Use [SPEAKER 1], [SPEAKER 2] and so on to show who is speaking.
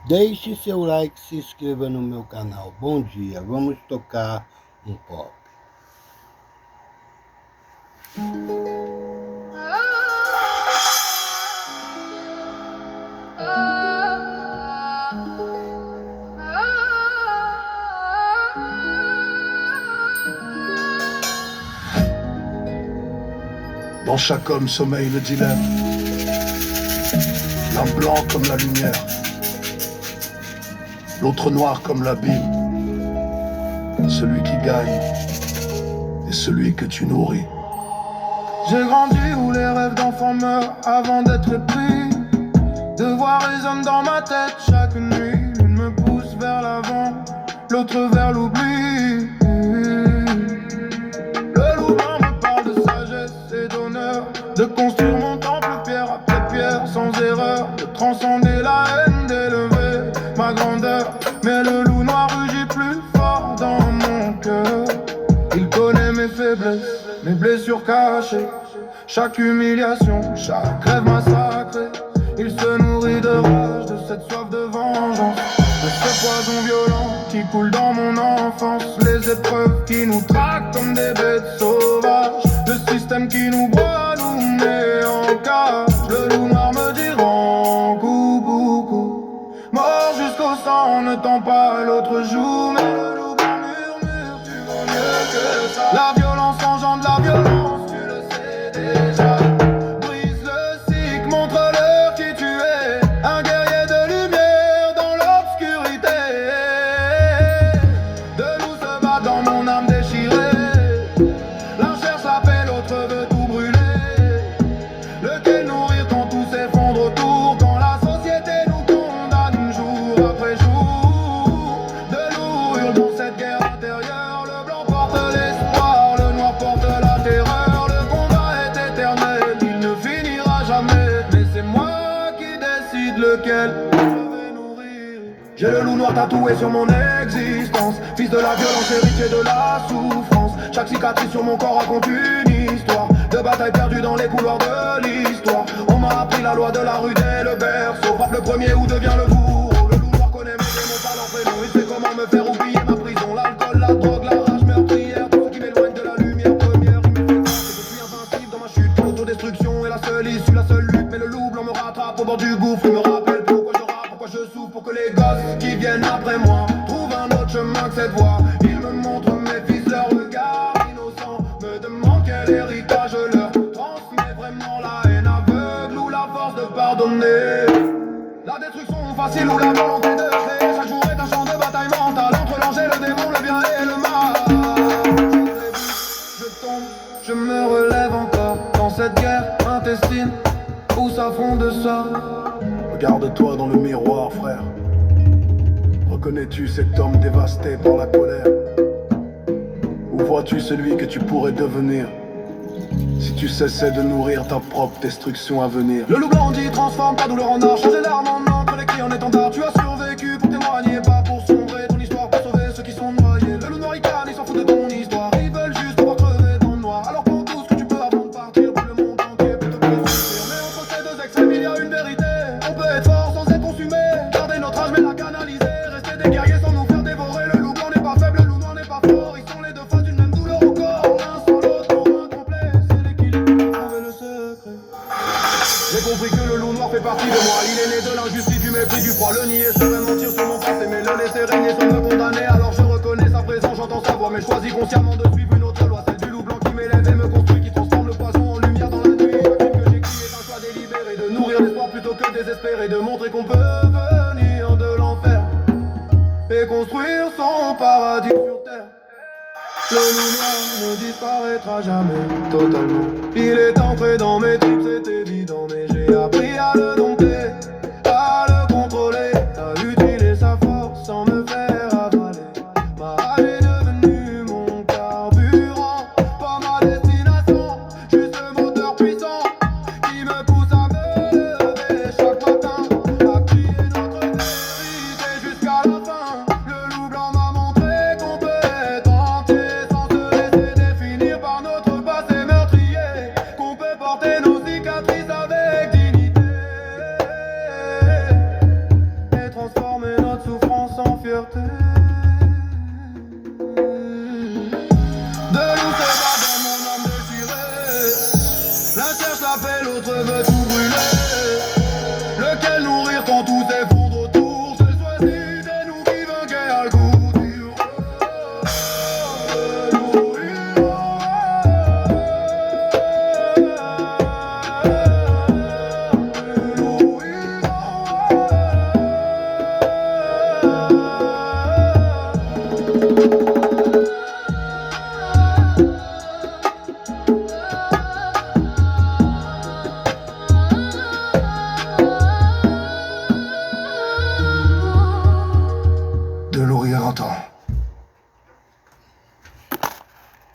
[SPEAKER 1] Deixe seu like, se inscreva no meu canal. Bom dia, vamos tocar um pop.
[SPEAKER 2] Dans chaque homme sommeille le dilemme, l'un blanc comme la lumière, l'autre noir comme l'abîme. Celui qui gagne est celui que tu nourris.
[SPEAKER 3] J'ai grandi où les rêves d'enfants meurent avant d'être pris. De voir les hommes dans ma tête chaque nuit. L'une me pousse vers l'avant, l'autre vers l'oubli. Le loup blanc me parle de sagesse et d'honneur, de construire mon temple pierre après pierre sans erreur, de transcender la haine, d'élever ma grandeur. Mais le loup noir rugit plus fort dans mon cœur. Il connaît mes faiblesses, mes blessures cachées, chaque humiliation, chaque rêve massacré. Il se nourrit de rage, de cette soif de vengeance, de ce poison violent qui coule dans mon enfance. Les épreuves qui nous traquent comme des bêtes sauvages, le système qui nous broie, nous met en cage. Le loup noir me dit rends coucou, mort jusqu'au sang, ne tend pas l'autre joue. Mais le loup blanc murmure, tu vaux mieux que ça. La violence engendre la violence, tu le sais déjà. Brise le cycle, montre-leur qui tu es, un guerrier de lumière dans l'obscurité. De loup se bat dans mon âme déchirée. L'un cherche la paix, l'autre veut tout brûler. Lequel nourrir quand tout s'effondre autour, quand la société nous condamne jour après jour. De loup hurle dans cette guerre intérieure. Le blanc porte l'espoir, le noir porte la terreur. Le combat est éternel, il ne finira jamais. Mais c'est moi qui décide lequel je vais nourrir. J'ai le loup noir tatoué sur mon existence, fils de la violence, héritier de la souffrance. Chaque cicatrice sur mon corps raconte une histoire de bataille perdue dans les couloirs de l'histoire. On m'a appris la loi de la rue dès le berceau. Frappe le premier ou devient le bourreau. Le loup noir connaît mes démons, pas leur prénom. Il sait comment me faire oublier ma prison. L'alcool, la drogue, la rage meurtrière, tout ce qui m'éloigne de la lumière première. Il me fait croire que je suis invincible dans ma chute, que l'autodestruction est la seule issue, la seule lutte. Mais le loup blanc me rattrape au bord du gouffre. Il me rappelle pourquoi je rappe, pourquoi je souffre, pour que les gosses qui viennent après moi trouvent un autre chemin que cette voie. Il me montre mes fils, leur regard innocent me demande quel héritage je leur transmets. Vraiment la haine aveugle ou la force de pardonner, la destruction facile ou la volonté de créer. Chaque jour est un champ de bataille mentale entre l'ange et le démon, le bien et le mal. Je tombe, je me relève encore dans cette guerre intestine où s'affrontent ça.
[SPEAKER 2] Regarde-toi dans le miroir, frère. Reconnais-tu cet homme dévasté par la colère? Ou vois-tu celui que tu pourrais devenir si tu cessais de nourrir ta propre destruction à venir?
[SPEAKER 3] Le loup blanc dit transforme ta douleur en art, changer l'arme en encre, les cris en étendard. Tu as survécu pour témoigner, pas pour sombrer. Ton histoire pour sauver ceux qui sont noyés. Le loup noir il canne, il s'en fout de ton histoire. Ils veulent juste te voir crever dans le noir. Alors prends tout ce que tu peux avant de partir, puis le monde entier peut te souffrir. Mais entre ces deux extrêmes il y a une vérité. On peut être fort sans être consumé, garder notre âge mais la canaliser. Rester des guerriers sans nous faire dévorer. Le loup blanc n'est pas faible, le loup noir n'est pas fort. Ils sont les deux faces d'une même douleur au corps. L'un sans l'autre, pour incomplet. C'est l'équilibre qui va trouver le secret. J'ai compris que le loup noir fait partie de moi. Il est né de l'injustice, du mépris, du froid. Le nier serait mentir sur mon passé, mais le laisser régner sans me condamner. Alors je reconnais sa présence, j'entends sa voix, mais choisis consciemment de suivre une autre loi. Celle du loup blanc qui m'élève et me construit, qui transforme le poison en lumière dans la nuit. Le crime que j'écris est un choix délibéré, de nourrir l'espoir plutôt que désespérer, de montrer qu'on peut venir de l'enfer et construire son paradis sur terre. Le loup noir ne disparaîtra jamais totalement. Il est entré dans mes tripes, c'est évident, mais j'ai appris à le dompter.